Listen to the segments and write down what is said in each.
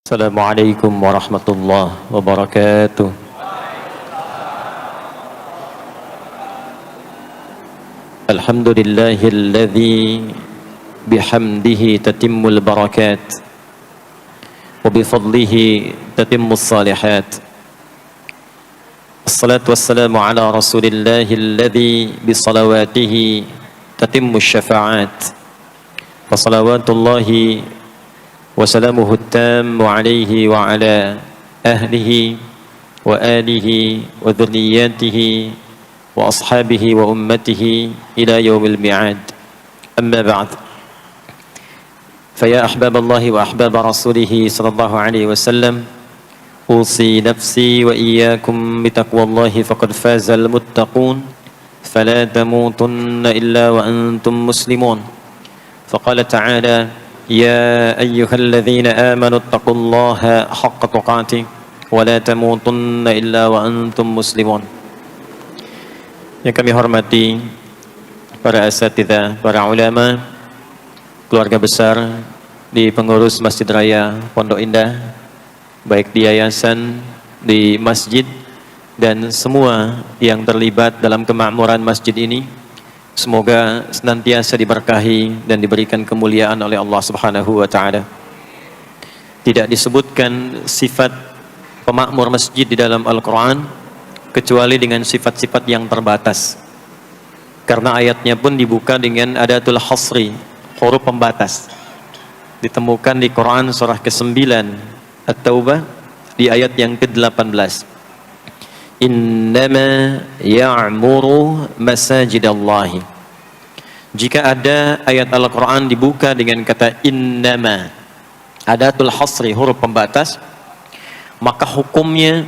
Assalamualaikum warahmatullahi wabarakatuh. Alhamdulillahilladzi bihamdihi tatimmul barakat wa bifadlihi tatimmus salihat. Assalatu wassalamu ala rasulillahilladzi bisalawatihi tatimmus syafa'at. Wa salawatullahi wa salamuhu tammu alaihi wa ala ahlihi wa alihi wa dhurriyyatihi wa ashabihi wa ummatihi ila yaumil mi'ad. Amma ba'd. Faya ahbaballahi wa ahbab rasulihi sallallahu alaihi wasallam, usi nafsi wa iyyakum bitaqwallahi faqad fazal muttaqun fala tamutunna illa wa antum muslimun. Faqala ta'ala يا أيها الذين آمنوا اتقوا الله حق تقاته ولا تموتن إلا وأنتم مسلمون. Yang kami hormati para asatidzah, para ulama, keluarga besar di pengurus Masjid Raya Pondok Indah, baik di yayasan, di masjid, dan semua yang terlibat dalam kemakmuran masjid ini, semoga senantiasa diberkahi dan diberikan kemuliaan oleh Allah Subhanahu wa taala. Tidak disebutkan sifat pemakmur masjid di dalam Al-Qur'an kecuali dengan sifat-sifat yang terbatas. Karena ayatnya pun dibuka dengan adatul hasri, huruf pembatas. Ditemukan di Quran surah ke-9 At-Taubah di ayat yang ke-18. Innama ya'muru masajidallahi. Jika ada ayat Al-Quran dibuka dengan kata innama, adatul hasri, huruf pembatas, maka hukumnya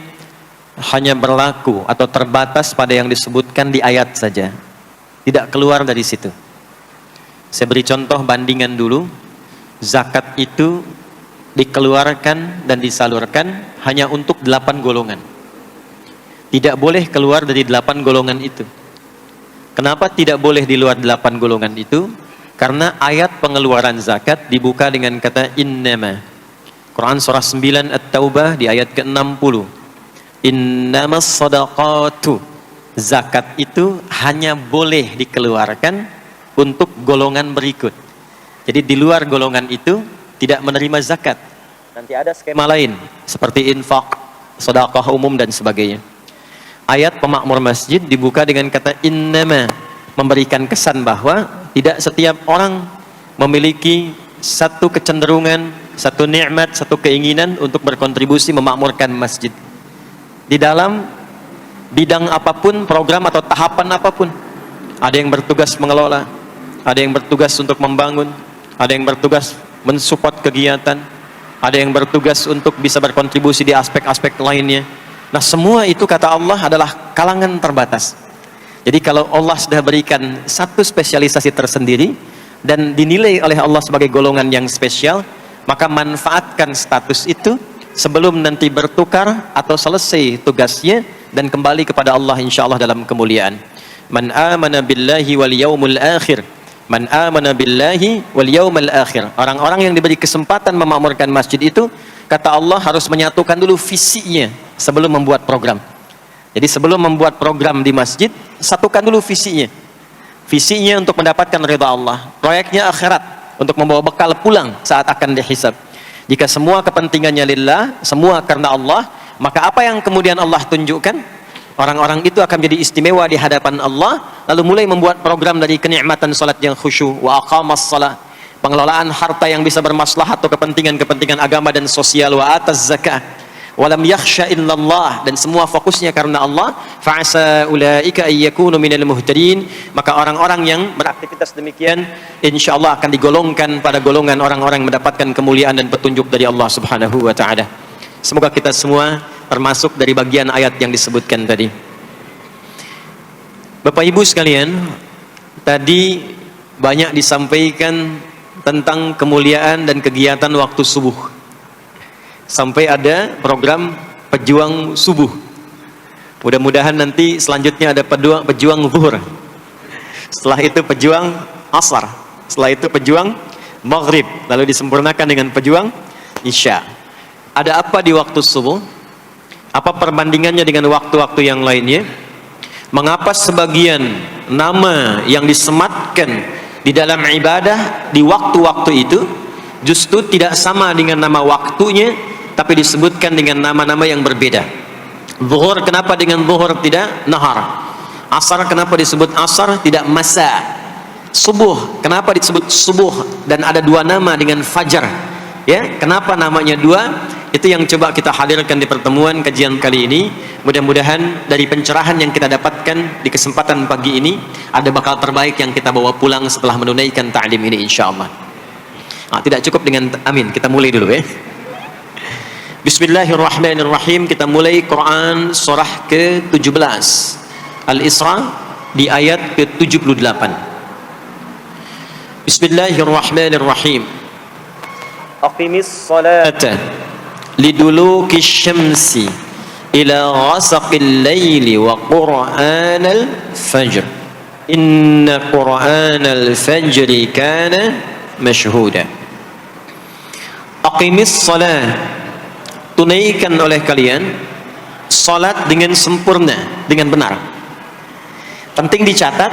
hanya berlaku atau terbatas pada yang disebutkan di ayat saja, tidak keluar dari situ. Saya beri contoh bandingan dulu. Zakat itu dikeluarkan dan disalurkan hanya untuk 8 golongan. Tidak boleh keluar dari 8 golongan itu. Kenapa tidak boleh di luar 8 golongan itu? Karena ayat pengeluaran zakat dibuka dengan kata innama. Quran surah 9 At-Taubah di ayat ke-60. Innamas sadaqatu. Zakat itu hanya boleh dikeluarkan untuk golongan berikut. Jadi di luar golongan itu tidak menerima zakat. Nanti ada skema lain seperti infak, sedekah umum dan sebagainya. Ayat pemakmur masjid dibuka dengan kata innama, memberikan kesan bahwa tidak setiap orang memiliki satu kecenderungan, satu nikmat, satu keinginan untuk berkontribusi memakmurkan masjid di dalam bidang apapun, program atau tahapan apapun. Ada yang bertugas mengelola, ada yang bertugas untuk membangun, ada yang bertugas mensupport kegiatan, ada yang bertugas untuk bisa berkontribusi di aspek-aspek lainnya. Nah, semua itu kata Allah adalah kalangan terbatas. Jadi kalau Allah sudah berikan satu spesialisasi tersendiri dan dinilai oleh Allah sebagai golongan yang spesial, maka manfaatkan status itu sebelum nanti bertukar atau selesai tugasnya dan kembali kepada Allah insyaallah dalam kemuliaan. Man amana billahi wal yaumil akhir. Man amana billahi wal yaumil akhir. Orang-orang yang diberi kesempatan memakmurkan masjid itu, kata Allah, harus menyatukan dulu visinya sebelum membuat program. Jadi sebelum membuat program di masjid, satukan dulu visinya. Visinya untuk mendapatkan ridha Allah. Proyeknya akhirat, untuk membawa bekal pulang saat akan dihisab. Jika semua kepentingannya lillah, semua karena Allah, maka apa yang kemudian Allah tunjukkan? Orang-orang itu akan menjadi istimewa di hadapan Allah, lalu mulai membuat program dari kenikmatan salat yang khusyuk, wa aqamas salat, pengelolaan harta yang bisa bermaslahat atau kepentingan-kepentingan agama dan sosial, wa ataz zakah, walam yakhsha illallah, dan semua fokusnya karena Allah. Fa'asa ulaika ayyakunu minal muhtadin, maka orang-orang yang beraktivitas demikian insyaallah akan digolongkan pada golongan orang-orang yang mendapatkan kemuliaan dan petunjuk dari Allah Subhanahu wa taala. Semoga kita semua termasuk dari bagian ayat yang disebutkan tadi. Bapak Ibu sekalian, tadi banyak disampaikan tentang kemuliaan dan kegiatan waktu subuh. Sampai ada program pejuang subuh. Mudah-mudahan nanti selanjutnya ada pejuang zuhur. Setelah itu pejuang asar. Setelah itu pejuang maghrib. Lalu disempurnakan dengan pejuang isya. Ada apa di waktu subuh? Apa perbandingannya dengan waktu-waktu yang lainnya? Mengapa sebagian nama yang disematkan di dalam ibadah di waktu-waktu itu justru tidak sama dengan nama waktunya, tapi disebutkan dengan nama-nama yang berbeda? Zuhur kenapa dengan zuhur tidak nahar? Asar kenapa disebut asar tidak masa? Subuh kenapa disebut subuh dan ada dua nama dengan fajar? Ya, kenapa namanya dua? Itu yang coba kita hadirkan di pertemuan kajian kali ini. Mudah-mudahan dari pencerahan yang kita dapatkan di kesempatan pagi ini ada bakal terbaik yang kita bawa pulang setelah menunaikan ta'lim ini insyaallah. Tidak cukup dengan amin, kita mulai dulu ya. Bismillahirrahmanirrahim. Kita mulai Quran surah ke-17 Al-Isra di ayat ke-78. Bismillahirrahmanirrahim. Aqimis salata liduluki syamsi ila ghasaqil laili wa qur'anal fajr inna qur'anal fajri kana mashhuda. Aqimis salat, tunaikan oleh kalian salat dengan sempurna, dengan benar. Penting dicatat,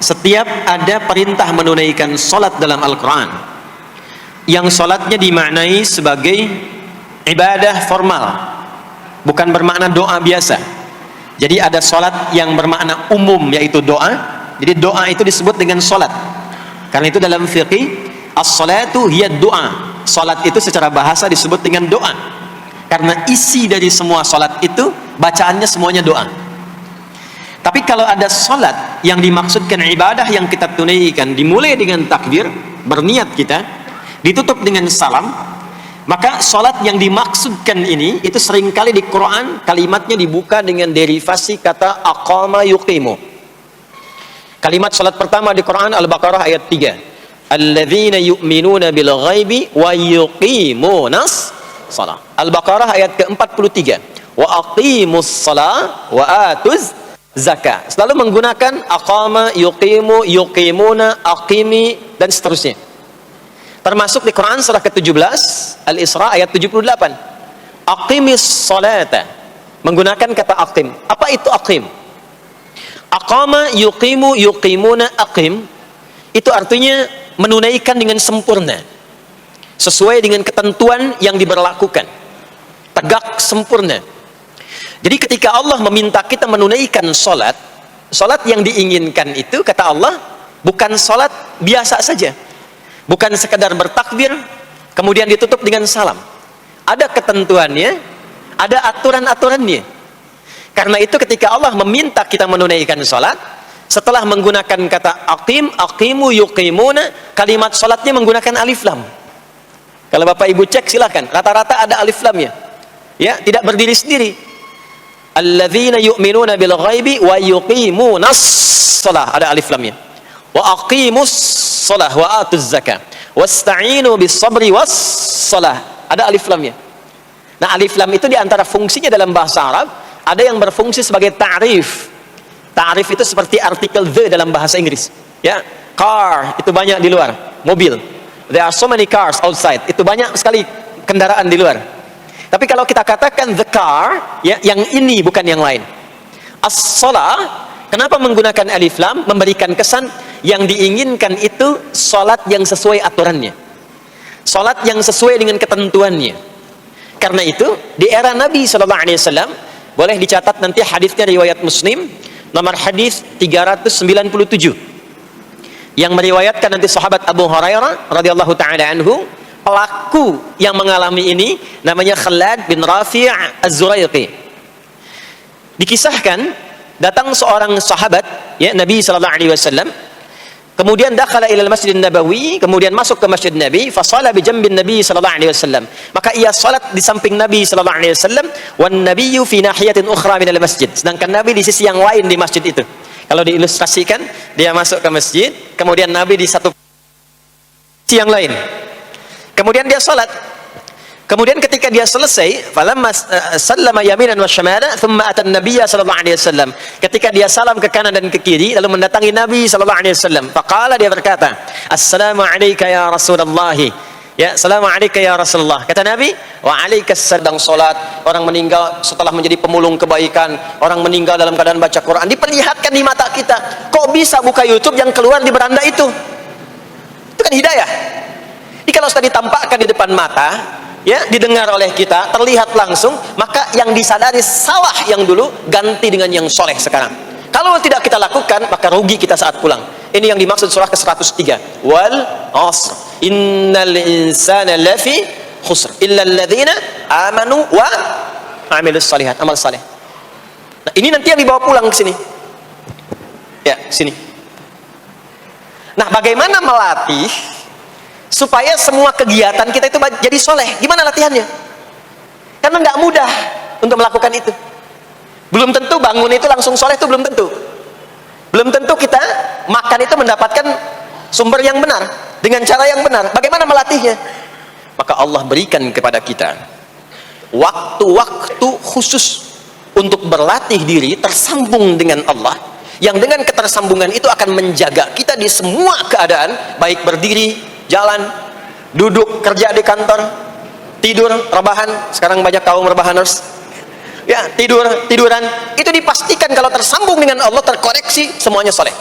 setiap ada perintah menunaikan salat dalam Al-Quran yang salatnya dimaknai sebagai ibadah formal, bukan bermakna doa biasa. Jadi ada salat yang bermakna umum, yaitu doa. Jadi doa itu disebut dengan salat. Karena itu dalam fiqih, as-salatu hiya doa. Salat itu secara bahasa disebut dengan doa. Karena isi dari semua salat itu bacaannya semuanya doa. Tapi kalau ada salat yang dimaksudkan ibadah yang kita tunaikan dimulai dengan takbir, berniat kita, ditutup dengan salam, maka salat yang dimaksudkan ini itu seringkali di Quran kalimatnya dibuka dengan derivasi kata aqama yuqimu. Kalimat salat pertama di Quran Al-Baqarah ayat 3. Alladzina yu'minuna bil ghaibi wa yuqimunas shalah. Al-Baqarah ayat ke-43. Wa aqimus shalah wa atuz zakah. Selalu menggunakan aqama, yuqimu, yuqimuna, aqimi dan seterusnya. Termasuk di Quran surah ke-17 Al-Isra ayat 78. Aqimis salata, menggunakan kata aqim. Apa itu aqim? Aqama, yuqimu, yuqimuna, aqim itu artinya menunaikan dengan sempurna sesuai dengan ketentuan yang diberlakukan, tegak sempurna. Jadi ketika Allah meminta kita menunaikan salat, salat yang diinginkan itu kata Allah bukan salat biasa saja, bukan sekedar bertakbir kemudian ditutup dengan salam. Ada ketentuannya, ada aturan-aturannya. Karena itu ketika Allah meminta kita menunaikan salat, setelah menggunakan kata aqim, aqimu, yuqimuna, kalimat salatnya menggunakan alif lam. Kalau Bapak Ibu cek silakan, rata-rata ada alif lamnya. Ya, tidak berdiri sendiri. Alladzina yu'minuna bil ghaibi wa yuqimunas shalah, ada alif lamnya. Wa aqimus shalah wa atuz zakah. Wasta'inu bis sabri was shalah, ada alif lamnya. Nah, alif lam itu diantara fungsinya dalam bahasa Arab, ada yang berfungsi sebagai ta'rif. Ta'rif itu seperti artikel the dalam bahasa Inggris. Ya, car itu banyak di luar, mobil. There are so many cars outside. Itu banyak sekali kendaraan di luar. Tapi kalau kita katakan the car, ya, yang ini bukan yang lain. As-shalah, kenapa menggunakan alif lam? Memberikan kesan yang diinginkan itu salat yang sesuai aturannya. Salat yang sesuai dengan ketentuannya. Karena itu di era Nabi sallallahu alaihi wasallam, boleh dicatat nanti hadisnya riwayat Muslim nomor hadis 397 yang meriwayatkan nanti sahabat Abu Hurairah radhiyallahu taala anhu. Pelaku yang mengalami ini namanya Khalad bin Rafi' Az-Zuraiqi. Dikisahkan datang seorang sahabat ya Nabi sallallahu alaihi wasallam, kemudian dakhala ila al-Masjid Nabawi, kemudian masuk ke Masjid Nabi, fa shala bi jambin Nabi sallallahu alaihi wasallam. Maka ia salat di samping Nabi sallallahu alaihi wasallam, wan nabiyyu fi nahiyatin ukhra min al-masjid. Sedangkan Nabi di sisi yang lain di masjid itu. Kalau diilustrasikan, dia masuk ke masjid, kemudian Nabi di satu sisi yang lain. Kemudian dia salat. Kemudian ketika dia selesai, falamma sallama yaminan wa syamala, thumma atan nabiyya sallallahu alaihi wasallam. Ketika dia salam ke kanan dan ke kiri, lalu mendatangi Nabi sallallahu alaihi wasallam. Faqala, dia berkata, "Assalamu alayka ya Rasulullah." Ya, "Assalamu alayka ya Rasulullah." Kata Nabi, "Wa alaikas sedang salat." Orang meninggal setelah menjadi pemulung kebaikan, orang meninggal dalam keadaan baca Quran, diperlihatkan di mata kita. Kok bisa buka YouTube yang keluar di beranda itu? Itu kan hidayah. Jadi kalau sudah ditampakkan di depan mata, ya, didengar oleh kita, terlihat langsung, maka yang disadari salah yang dulu ganti dengan yang soleh sekarang. Kalau tidak kita lakukan, maka rugi kita saat pulang. Ini yang dimaksud surah ke-103. Wal asr, innal insana lafi khusr illa alladhina amanu wa amilus salihat, amal saleh. Nah, ini nanti yang dibawa pulang ke sini. Ya, sini. Nah, bagaimana melatih supaya semua kegiatan kita itu jadi soleh? Gimana latihannya? Karena nggak mudah untuk melakukan itu. Belum tentu bangun itu langsung soleh, itu belum tentu. Belum tentu kita makan itu mendapatkan sumber yang benar dengan cara yang benar. Bagaimana melatihnya? Maka Allah berikan kepada kita waktu-waktu khusus untuk berlatih diri tersambung dengan Allah, yang dengan ketersambungan itu akan menjaga kita di semua keadaan, baik berdiri, jalan, duduk, kerja di kantor, tidur, rebahan. Sekarang banyak kaum rebahaners, ya, tiduran, itu dipastikan kalau tersambung dengan Allah, terkoreksi, semuanya soleh.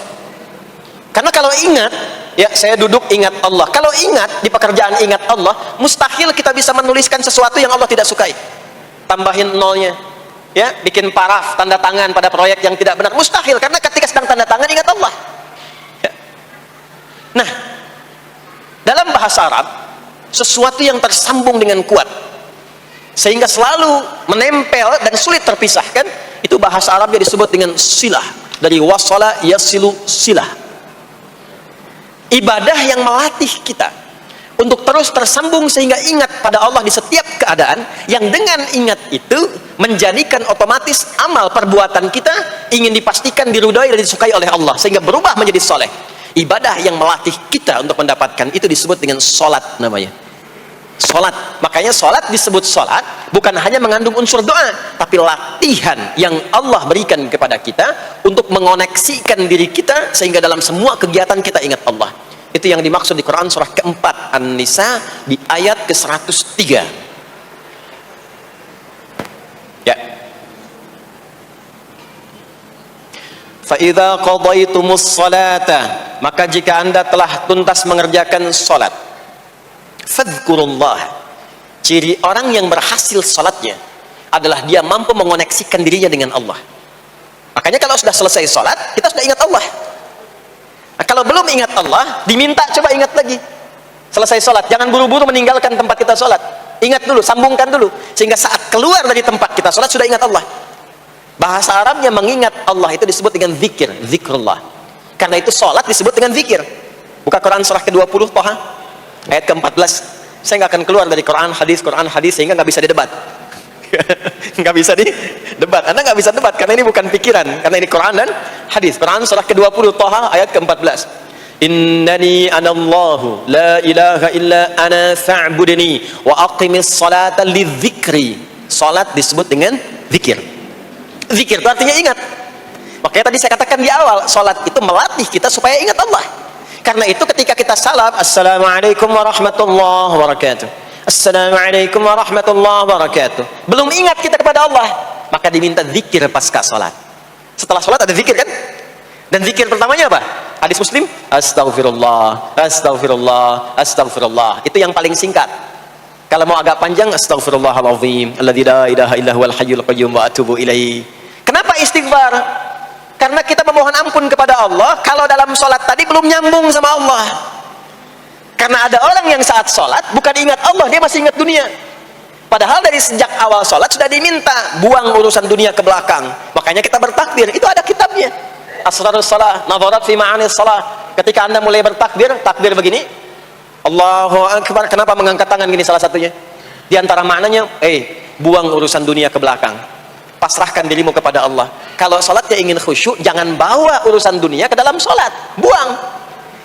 Karena kalau ingat, ya, saya duduk ingat Allah. Kalau ingat di pekerjaan ingat Allah, mustahil kita bisa menuliskan sesuatu yang Allah tidak sukai. Tambahin nolnya, ya, bikin paraf, tanda tangan pada proyek yang tidak benar, mustahil. Karena ketika sedang tanda tangan ingat Allah, ya. Nah, dalam bahasa Arab, sesuatu yang tersambung dengan kuat sehingga selalu menempel dan sulit terpisahkan, itu bahasa Arabnya disebut dengan silah. Dari wasala yasilu silah. Ibadah yang melatih kita untuk terus tersambung sehingga ingat pada Allah di setiap keadaan, yang dengan ingat itu menjadikan otomatis amal perbuatan kita ingin dipastikan diridhoi dan disukai oleh Allah, sehingga berubah menjadi soleh. Ibadah yang melatih kita untuk mendapatkan itu disebut dengan solat namanya. Solat. Makanya solat disebut solat bukan hanya mengandung unsur doa, tapi latihan yang Allah berikan kepada kita untuk mengoneksikan diri kita sehingga dalam semua kegiatan kita ingat Allah. Itu yang dimaksud di Quran surah keempat An-Nisa di ayat ke-103. Ya. Fa'idha qadaitumus salata, maka jika anda telah tuntas mengerjakan salat, fadhkurullah. Ciri orang yang berhasil salatnya adalah dia mampu mengoneksikan dirinya dengan Allah. Makanya kalau sudah selesai salat, kita sudah ingat Allah. Nah, kalau belum ingat Allah, diminta coba ingat lagi. Selesai salat, jangan buru-buru meninggalkan tempat kita salat. Ingat dulu, sambungkan dulu, sehingga saat keluar dari tempat kita salat sudah ingat Allah. Bahasa Arabnya mengingat Allah itu disebut dengan zikir, zikrullah. Karena itu salat disebut dengan zikir. Buka Quran surah ke-20 Toha ayat ke-14. Saya nggak akan keluar dari Quran hadis sehingga nggak bisa didebat. Nggak bisa didebat. Anda nggak bisa debat karena ini bukan pikiran, karena ini Quran dan hadis. Quran surah ke-20 Toha ayat ke-14. Innani anallahu la ilaha illa ana fa'budni wa aqimis salata lidzikri. Salat disebut dengan zikir. Zikir itu artinya ingat. Makanya tadi saya katakan di awal, salat itu melatih kita supaya ingat Allah. Karena itu ketika kita salam, assalamualaikum warahmatullahi wabarakatuh, assalamualaikum warahmatullahi wabarakatuh, belum ingat kita kepada Allah, maka diminta zikir pasca salat. Setelah salat ada zikir kan? Dan zikir pertamanya apa? Hadis Muslim, astaghfirullah, astaghfirullah, astaghfirullah. Itu yang paling singkat. Kalau mau agak panjang, astaghfirullahalazim alladzi la ilaha illa huwal hayyul qayyum wa atubu ilaihi. Kenapa istighfar? Karena kita memohon ampun kepada Allah kalau dalam sholat tadi belum nyambung sama Allah. Karena ada orang yang saat sholat bukan ingat Allah, dia masih ingat dunia. Padahal dari sejak awal sholat sudah diminta buang urusan dunia ke belakang. Makanya kita bertakbir, itu ada kitabnya. Asrarus salah, nadharat fi ma'anis salah. Ketika anda mulai bertakbir, takbir begini, Allahu Akbar. Kenapa mengangkat tangan gini salah satunya? Di antara maknanya, buang urusan dunia ke belakang, pasrahkan dirimu kepada Allah. Kalau sholatnya ingin khusyuk, jangan bawa urusan dunia ke dalam sholat, buang.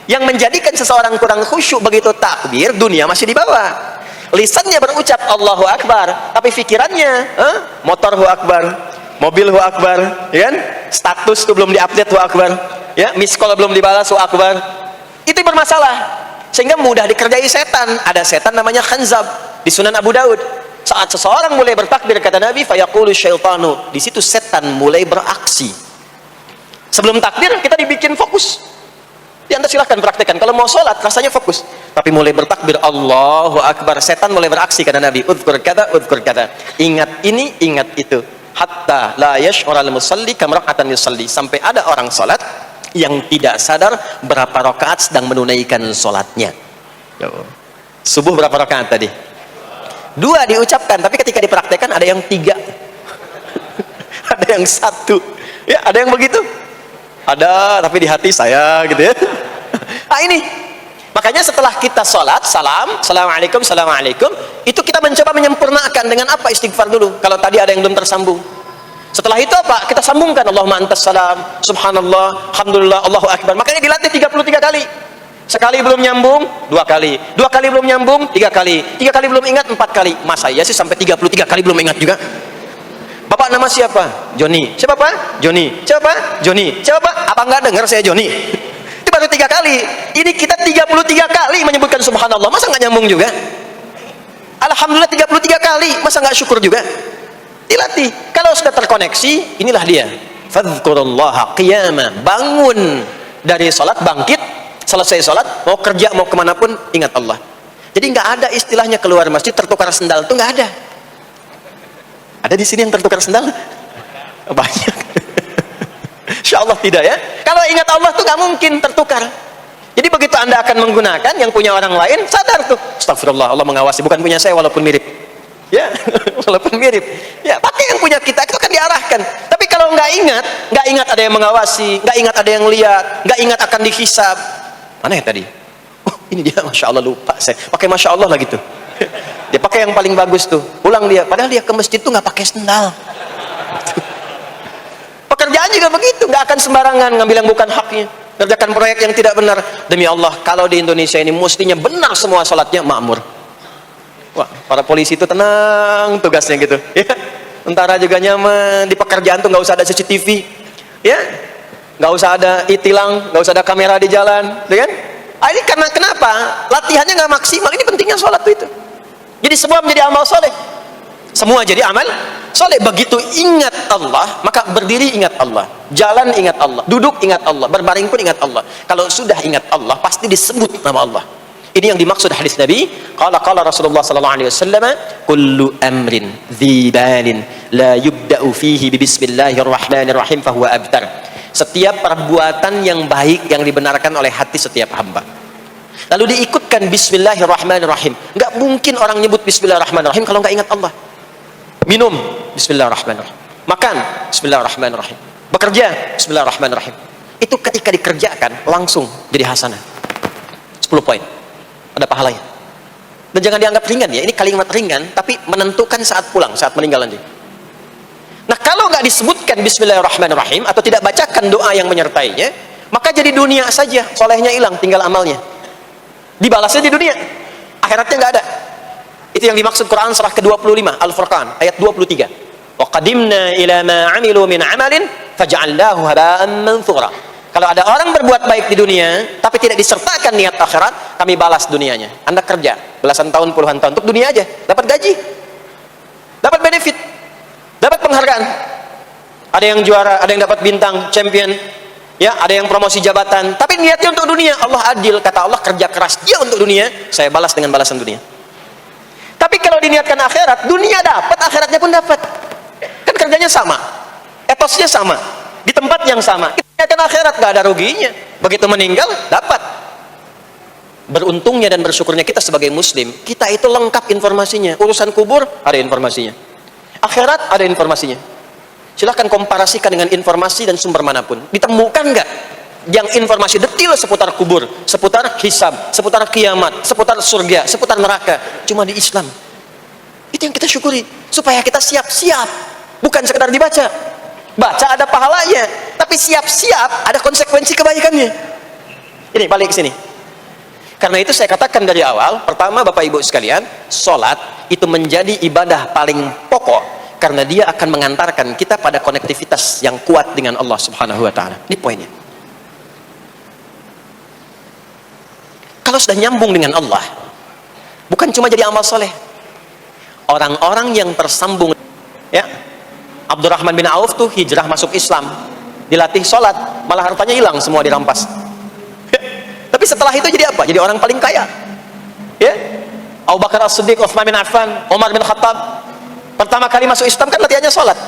Yang menjadikan seseorang kurang khusyuk begitu takbir, dunia masih dibawa. Lisannya berucap Allahu Akbar, tapi pikirannya motor Hu Akbar, mobil Hu Akbar, ya kan? Status tuh belum diupdate Hu Akbar, ya, miss call belum dibalas Hu Akbar. Itu bermasalah, sehingga mudah dikerjai setan. Ada setan namanya khanzab di Sunan Abu Daud. Saat seseorang mulai bertakbir, kata Nabi, fayaqulu syaitanu, di situ setan mulai beraksi. Sebelum takbir kita dibikin fokus. Anda silahkan praktekkan. Kalau mau sholat rasanya fokus, tapi mulai bertakbir Allahu Akbar, setan mulai beraksi, kata Nabi, udhkur kata, ingat ini, ingat itu, hatta la yash'ural musalli kamra'atan yusalli, sampai ada orang sholat yang tidak sadar berapa rakaat sedang menunaikan sholatnya. Subuh berapa rakaat tadi? 2 diucapkan, tapi ketika dipraktekkan ada yang 3 ada yang 1, ya, ada yang begitu, ada tapi di hati saya gitu ya. Nah ini, makanya setelah kita sholat, assalamualaikum, assalamualaikum, itu kita mencoba menyempurnakan dengan apa? Istighfar dulu, kalau tadi ada yang belum tersambung. Setelah itu apa? Kita sambungkan, Allahumma antas salam, subhanallah, alhamdulillah, Allahu Akbar. Makanya dilatih 33 kali. Sekali belum nyambung, 2 kali, 2 kali belum nyambung, 3 kali, 3 kali belum ingat, 4 kali. Masa ya sih sampai 33 kali belum ingat juga? Bapak nama siapa? Joni. Siapa Pak? Joni. Siapa? Joni. Siapa? Apa enggak dengar saya Joni? Itu baru 3 kali. Ini kita 33 kali menyebutkan subhanallah. Masa enggak nyambung juga? Alhamdulillah 33 kali. Masa enggak syukur juga? Dilatih. Kalau sudah terkoneksi, inilah dia. Fadhkurullaha qiyama. Bangun dari sholat, bangkit. Selesai sholat, mau kerja, mau kemanapun, ingat Allah. Jadi enggak ada istilahnya keluar masjid tertukar sendal. Itu enggak ada. Ada di sini yang tertukar sendal? Banyak. Insya Allah tidak ya. Kalau ingat Allah tuh gak mungkin tertukar. Jadi begitu Anda akan menggunakan, yang punya orang lain sadar tuh. Astagfirullah, Allah mengawasi. Bukan punya saya walaupun mirip. Ya, walaupun mirip. Ya, pakai yang punya kita, itu akan diarahkan. Tapi kalau nggak ingat ada yang mengawasi, nggak ingat ada yang lihat, nggak ingat akan dihisab. Mana ya tadi? Oh, ini dia, Masya Allah, lupa saya. Pakai Masya Allah lah gitu. Dia pakai yang paling bagus tuh, pulang dia, padahal dia ke masjid tuh nggak pakai sendal. Pekerjaan juga begitu, nggak akan sembarangan ngambil yang bukan haknya, kerjakan proyek yang tidak benar. Demi Allah, kalau di Indonesia ini mestinya benar semua sholatnya, makmur. Wah, para polisi itu tenang tugasnya gitu, ya. Tentara juga nyaman, di pekerjaan tuh nggak usah ada CCTV, ya, nggak usah ada e-tilang, nggak usah ada kamera di jalan, ya kan? Ini karena kenapa? Latihannya nggak maksimal. Ini pentingnya sholat tuh itu. Jadi semua menjadi amal soleh. Semua jadi amal soleh. Begitu ingat Allah, maka berdiri ingat Allah, jalan ingat Allah, duduk ingat Allah, berbaring pun ingat Allah. Kalau sudah ingat Allah, pasti disebut nama Allah. Ini yang dimaksud hadis Nabi. Qala Rasulullah sallallahu alaihi wasallam, kullu amrin dhi balin la yubda'u fihi bi bismillahirrahmanirrahim fahuwa abtar. Setiap perbuatan yang baik yang dibenarkan oleh hati setiap hamba, lalu diikutkan bismillahirrahmanirrahim. Nggak mungkin orang nyebut bismillahirrahmanirrahim kalau nggak ingat Allah. Minum, bismillahirrahmanirrahim. Makan, bismillahirrahmanirrahim. Bekerja, bismillahirrahmanirrahim. Itu ketika dikerjakan langsung jadi hasanah. 10 poin. Ada pahalanya. Dan jangan dianggap ringan ya. Ini kalimat ringan, tapi menentukan saat pulang, saat meninggal nanti. Nah, kalau nggak disebutkan bismillahirrahmanirrahim atau tidak bacakan doa yang menyertainya, maka jadi dunia saja, solehnya hilang, tinggal amalnya. Dibalasnya di dunia, akhiratnya nggak ada. Itu yang dimaksud Quran surah ke-25 Al-Furqan ayat 23. Wa qadimna ila ma 'amilu min 'amalin faj'alnahu haba'an manthura. Kalau ada orang berbuat baik di dunia tapi tidak disertakan niat akhirat, kami balas dunianya. Anda kerja belasan tahun, puluhan tahun untuk dunia aja, dapat gaji, dapat benefit, dapat penghargaan. Ada yang juara, ada yang dapat bintang, champion, ya, ada yang promosi jabatan, tapi niatnya untuk dunia. Allah adil, kata Allah, kerja keras dia untuk dunia, saya balas dengan balasan dunia. Tapi kalau diniatkan akhirat, dunia dapat, akhiratnya pun dapat. Kan kerjanya sama, etosnya sama, di tempat yang sama. Kita niatkan akhirat, gak ada ruginya. Begitu meninggal, dapat. Beruntungnya dan bersyukurnya kita sebagai muslim, kita itu lengkap informasinya. Urusan kubur, ada informasinya. Akhirat, ada informasinya. Silahkan komparasikan dengan informasi dan sumber manapun. Ditemukan nggak yang informasi detail seputar kubur, seputar hisab, seputar kiamat, seputar surga, seputar neraka? Cuma di Islam. Itu yang kita syukuri, supaya kita siap-siap. Bukan sekedar dibaca. Baca ada pahalanya, tapi siap-siap ada konsekuensi kebaikannya. Ini balik ke sini. Karena itu saya katakan dari awal, pertama Bapak Ibu sekalian, sholat itu menjadi ibadah paling pokok karena dia akan mengantarkan kita pada konektivitas yang kuat dengan Allah Subhanahu wa taala. Ini poinnya. Kalau sudah nyambung dengan Allah, bukan cuma jadi amal soleh. Orang-orang yang tersambung, ya, Abdurrahman bin Auf tuh hijrah masuk Islam, dilatih sholat, malah hartanya hilang semua dirampas. Tapi setelah itu jadi apa? Jadi orang paling kaya. Ya, Abu Bakar As-Siddiq, Utsman bin Affan, Umar bin Khattab, pertama kali masuk Islam kan latihannya sholat.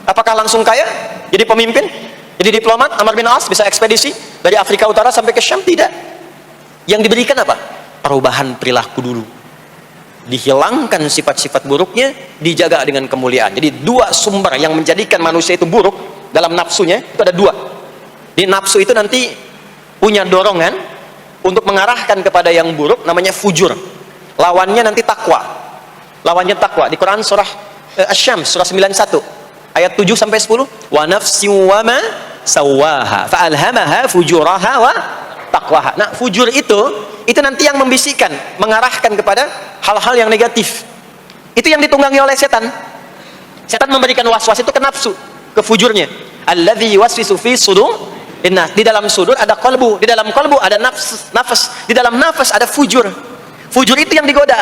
Apakah langsung kaya? Jadi pemimpin? Jadi diplomat? Amr bin As bisa ekspedisi dari Afrika Utara sampai ke Syam? Tidak. Yang diberikan apa? Perubahan perilaku dulu. Dihilangkan sifat-sifat buruknya, dijaga dengan kemuliaan. Jadi dua sumber yang menjadikan manusia itu buruk dalam nafsunya, itu ada dua. Di nafsu itu nanti punya dorongan untuk mengarahkan kepada yang buruk, namanya fujur. Lawannya nanti takwa. Lawannya takwa. Di Quran surah Asy-Syams surah 91 ayat 7 sampai 10, wa nafsi wa ma sawaha fa alhamaha fujuraha wa taqwaha. Nah, fujur itu nanti yang membisikkan, mengarahkan kepada hal-hal yang negatif. Itu yang ditunggangi oleh setan. Setan memberikan waswas itu ke nafsu, ke fujurnya. Alladzi yuwaswisu fi sudur. Di dalam sudur ada qalbu, di dalam qalbu ada nafas, di dalam nafas ada fujur. Fujur itu yang digoda.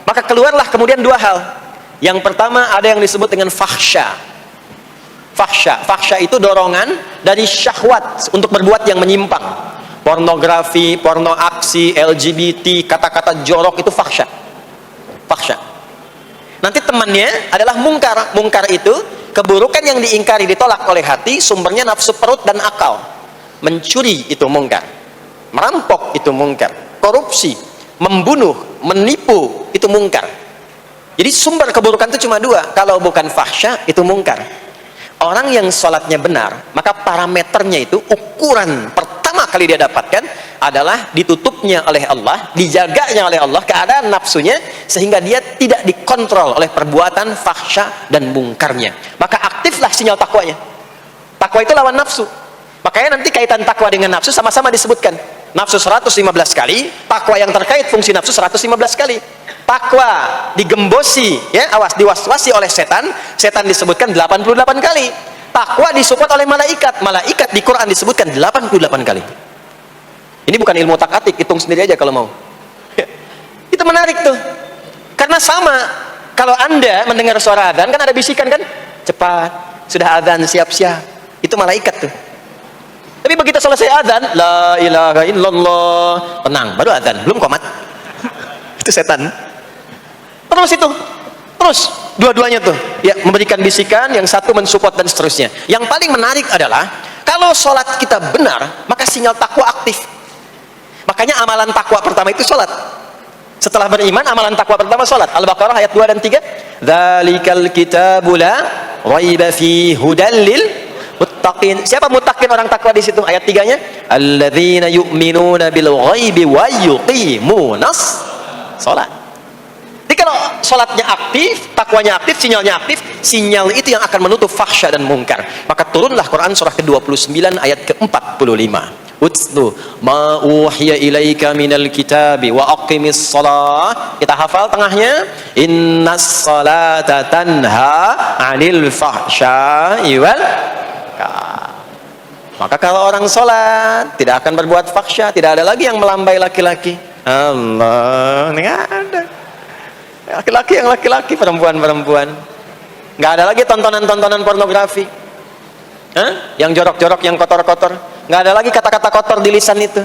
Maka keluarlah kemudian dua hal. Yang pertama ada yang disebut dengan fahsya. Fahsya itu dorongan dari syahwat untuk berbuat yang menyimpang. Pornografi, porno aksi, LGBT, kata-kata jorok itu fahsya. Nanti temannya adalah mungkar. Mungkar itu keburukan yang diingkari, ditolak oleh hati, sumbernya nafsu perut dan akal. Mencuri itu mungkar, merampok itu mungkar, korupsi, membunuh, menipu itu mungkar. Jadi sumber keburukan itu cuma dua. Kalau bukan fahsya itu mungkar. Orang yang sholatnya benar, maka parameternya itu, ukuran pertama kali dia dapatkan adalah ditutupnya oleh Allah, dijaganya oleh Allah keadaan nafsunya, sehingga dia tidak dikontrol oleh perbuatan fahsya dan mungkarnya. Maka aktiflah sinyal takwanya. Takwa itu lawan nafsu. Makanya nanti kaitan takwa dengan nafsu sama-sama disebutkan. Nafsu 115 kali, takwa yang terkait fungsi nafsu 115 kali. Takwa digembosi, ya, awas, diwaswasi oleh setan. Setan disebutkan 88 kali. Takwa disupport oleh malaikat. Malaikat di Quran disebutkan 88 kali. Ini bukan ilmu tak-atik, hitung sendiri aja kalau mau. Itu menarik tuh. Karena sama, kalau Anda mendengar suara adzan kan ada bisikan kan? Cepat, sudah adzan, siap-siap. Itu malaikat tuh. Tapi begitu selesai adzan, la ilaha illallah, tenang, baru adzan, belum qomat. Itu setan. Terus dua-duanya tuh, ya, memberikan bisikan, yang satu mensupport dan seterusnya. Yang paling menarik adalah kalau sholat kita benar, maka sinyal takwa aktif. Makanya amalan takwa pertama itu sholat. Setelah beriman, amalan takwa pertama sholat. Al-Baqarah ayat 2 dan 3. Dzalikal kitabu la raiba fi hudal lil muttaqin. Siapa muttaqin, orang takwa di situ? Ayat 3-nya, alladzina yu'minuna bil ghaibi wa yuqimunas sholat. Jadi kalau sholatnya aktif, takwanya aktif, sinyalnya aktif, sinyal itu yang akan menutup fahsya dan mungkar. Maka turunlah Quran surah ke-29 ayat ke-45. Utlu ma uhiya ilaika minal kitabi wa aqimis shalah. Kita hafal tengahnya, innas salata tanha 'anil fahsya'i wal munkar. Maka kalau orang sholat tidak akan berbuat fahsya, tidak ada lagi yang melambai laki-laki. Allah, nggak ada. Laki-laki yang laki-laki, perempuan-perempuan. Nggak ada lagi tontonan-tontonan pornografi. Yang jorok-jorok, yang kotor-kotor. Nggak ada lagi kata-kata kotor di lisan itu.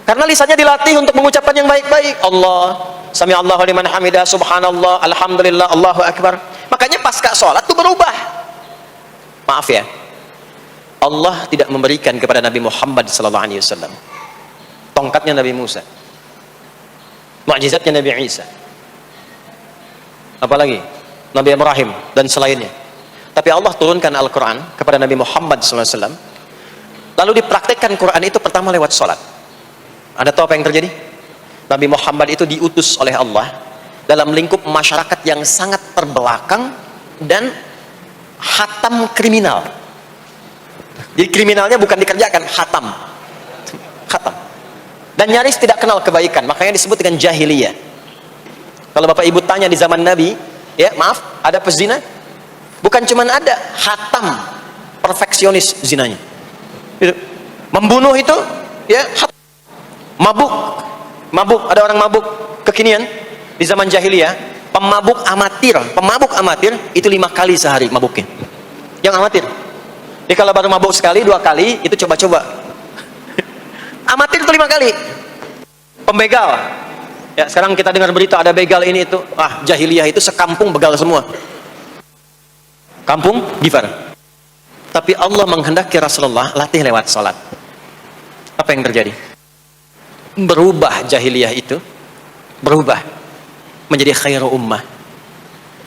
Karena lisannya dilatih untuk mengucapkan yang baik-baik. Allah, sami Allahu liman hamidah, subhanallah, alhamdulillah, Allahu akbar. Makanya pasca sholat itu berubah. Maaf ya, Allah tidak memberikan kepada Nabi Muhammad SAW tongkatnya Nabi Musa, mukjizatnya Nabi Isa, apalagi Nabi Ibrahim dan selainnya. Tapi Allah turunkan Al-Quran kepada Nabi Muhammad SAW, lalu dipraktekkan Quran itu pertama lewat sholat. Anda tahu apa yang terjadi? Nabi Muhammad itu diutus oleh Allah dalam lingkup masyarakat yang sangat terbelakang dan hatam kriminal. Jadi kriminalnya bukan dikerjakan, hatam. dan nyaris tidak kenal kebaikan, makanya disebut dengan jahiliyah. Kalau Bapak Ibu tanya di zaman Nabi, ya maaf, ada pezina? Bukan cuma ada, hatam, perfeksionis zinanya. Gitu. Membunuh itu, ya, mabuk, ada orang mabuk kekinian di zaman jahiliyah, pemabuk amatir itu 5 kali sehari mabuknya. Yang amatir. Jadi kalau baru mabuk sekali, 2 kali, itu coba-coba. Amatir itu 5 kali. Pembegal. Ya, sekarang kita dengar berita ada begal ini itu. Ah, jahiliyah itu sekampung begal semua. Kampung Gifar. Tapi Allah menghendaki Rasulullah latih lewat salat. Apa yang terjadi? Berubah jahiliyah itu, berubah menjadi khairu ummah.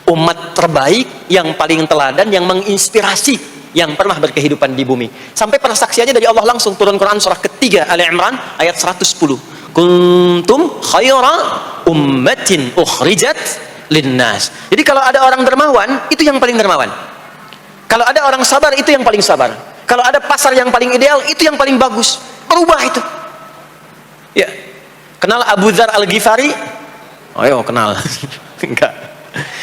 Umat terbaik yang paling teladan, yang menginspirasi, yang pernah berkehidupan di bumi. Sampai persaksiannya dari Allah langsung turun Quran surah ketiga Ali Imran ayat 110. Kuntum khaira ummatin ukhrijat linnas. Jadi kalau ada orang dermawan, itu yang paling dermawan. Kalau ada orang sabar, itu yang paling sabar. Kalau ada pasar yang paling ideal, itu yang paling bagus. Berubah itu. Ya. Kenal Abu Dzar Al-Ghifari? Ayo kenal. Enggak.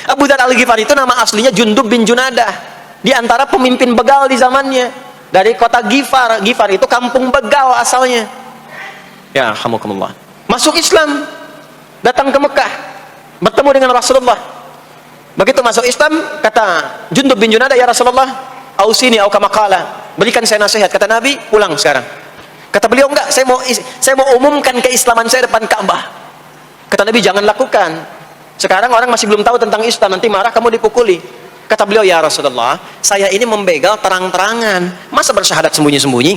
Abu Dzar Al-Ghifari itu nama aslinya Jundub bin Junadah. Di antara pemimpin begal di zamannya. Dari kota Ghifar. Ghifar itu kampung begal asalnya. Ya, alhamdulillah. Masuk Islam. Datang ke Mekah. Bertemu dengan Rasulullah. Begitu masuk Islam, kata Jundub bin Junadah, ya Rasulullah, ausini au kama qala, berikan saya nasihat. Kata Nabi, pulang sekarang. Kata beliau, enggak, saya mau umumkan keislaman saya depan Ka'bah. Kata Nabi, jangan lakukan. Sekarang orang masih belum tahu tentang Islam, nanti marah kamu dipukuli. Kata beliau, ya Rasulullah, saya ini membegal terang-terangan, masa bersyahadat sembunyi-sembunyi?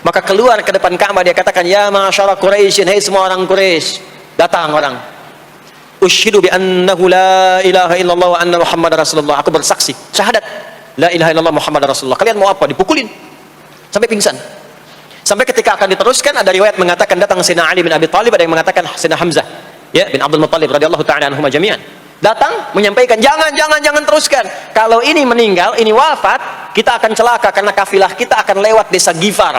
Maka keluar ke depan Ka'bah, dia katakan, ya ma'asyara Quraisyin, hei semua orang Quraisy. Datang orang. Ushidu bi annahu la ilaha illallah wa anna Muhammad Rasulullah. Aku bersaksi, syahadat la ilaha illallah Muhammad Rasulullah. Kalian mau apa? Dipukulin sampai pingsan. Sampai ketika akan diteruskan, ada riwayat mengatakan datang Sayyidina Ali bin Abi Thalib, ada yang mengatakan Sayyidina Hamzah, ya, bin Abdul Muttalib radhiyallahu ta'ala anhuma jami'an. Datang menyampaikan, jangan teruskan. Kalau ini meninggal, ini wafat, kita akan celaka karena kafilah kita akan lewat desa Ghifar.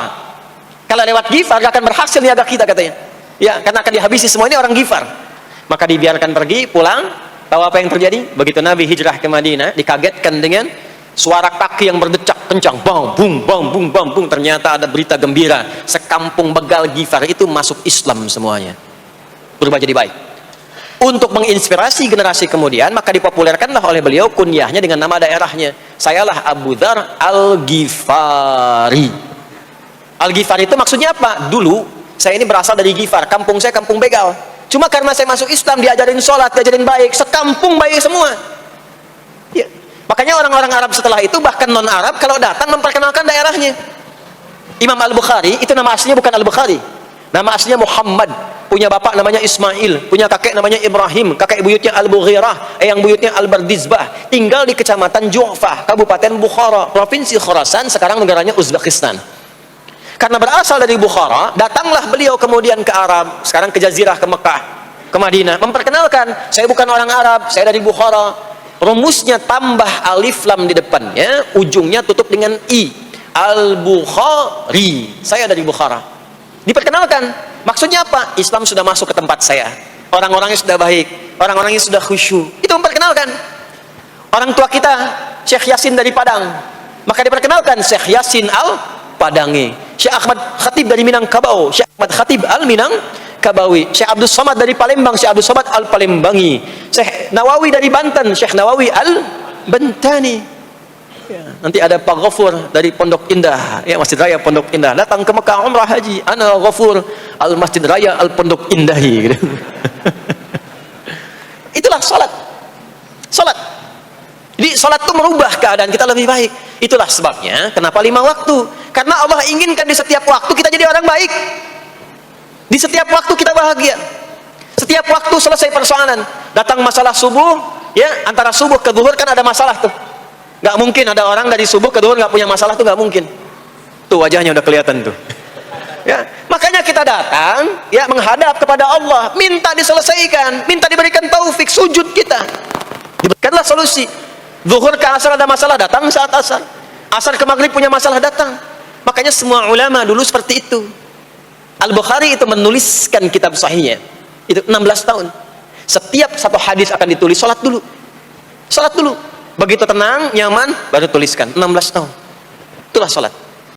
Kalau lewat Ghifar, gak akan berhasil niaga kita, katanya. Ya, karena akan dihabisi semua ini orang Ghifar. Maka dibiarkan pergi, pulang. Tahu apa yang terjadi? Begitu Nabi hijrah ke Madinah, dikagetkan dengan suara kaki yang berdecak kencang, bang, bung, bang, bung, bang, bung. Ternyata ada berita gembira, sekampung begal Ghifar itu masuk Islam semuanya, berubah jadi baik. Untuk menginspirasi generasi kemudian, maka dipopulerkanlah oleh beliau kunyahnya dengan nama daerahnya. Sayalah Abu Dzar Al-Ghifari. Al-Ghifari itu maksudnya apa? Dulu saya ini berasal dari Ghifar, kampung saya kampung begal. Cuma karena saya masuk Islam, diajarin sholat, diajarin baik, sekampung baik semua. Ya. Makanya orang-orang Arab setelah itu, bahkan non-Arab, kalau datang memperkenalkan daerahnya. Imam Al-Bukhari, itu nama aslinya bukan Al-Bukhari. Nama aslinya Muhammad. Punya bapak namanya Ismail, punya kakek namanya Ibrahim, kakek buyutnya Al-Bughirah, yang buyutnya Al-Bardizbah. Tinggal di kecamatan Ju'fah, Kabupaten Bukhara, Provinsi Khorasan, sekarang negaranya Uzbekistan. Karena berasal dari Bukhara, datanglah beliau kemudian ke Arab, sekarang ke Jazirah, ke Mekah, ke Madinah, memperkenalkan, saya bukan orang Arab, saya dari Bukhara. Rumusnya tambah alif lam di depannya, ujungnya tutup dengan i. Al-Bukhari, saya dari Bukhara. Diperkenalkan, maksudnya apa? Islam sudah masuk ke tempat saya, orang-orangnya sudah baik, orang-orangnya sudah khusyuk. Itu memperkenalkan. Orang tua kita, Syekh Yasin dari Padang, maka diperkenalkan Syekh Yasin Al-Padangi. Syekh Ahmad Khatib dari Minangkabau, Syekh Ahmad Khatib Al-Minangkabawi. Syekh Abdul Somad dari Palembang, Syekh Abdul Somad Al-Palembangi. Syekh Nawawi dari Banten, Syekh Nawawi Al-Bantani. Ya, nanti ada Pak Ghafur dari Pondok Indah, ya, Masjid Raya Pondok Indah. Datang ke Mekah umrah haji, ana Ghafur Al-Masjid Raya Al-Pondok Indahi. Gitu. Itulah salat. Salat. Jadi salat itu merubah keadaan kita lebih baik. Itulah sebabnya kenapa 5 waktu. Karena Allah inginkan di setiap waktu kita jadi orang baik. Di setiap waktu kita bahagia. Setiap waktu selesai persoalan. Datang masalah subuh, ya, antara subuh ke zuhur kan ada masalah tuh. Gak mungkin ada orang dari subuh ke zuhur gak punya masalah tuh, gak mungkin. Tuh wajahnya udah kelihatan tuh. Ya, makanya kita datang, ya, menghadap kepada Allah, minta diselesaikan, minta diberikan taufik, sujud kita. Diberikanlah solusi. Zuhur ke asar ada masalah, datang saat asar. Asar ke maghrib punya masalah, datang. Makanya semua ulama dulu seperti itu. Al-Bukhari itu menuliskan kitab sahihnya itu 16 tahun. Setiap satu hadis akan ditulis, sholat dulu. Begitu tenang, nyaman, baru tuliskan. 16 tahun. Itulah sholat.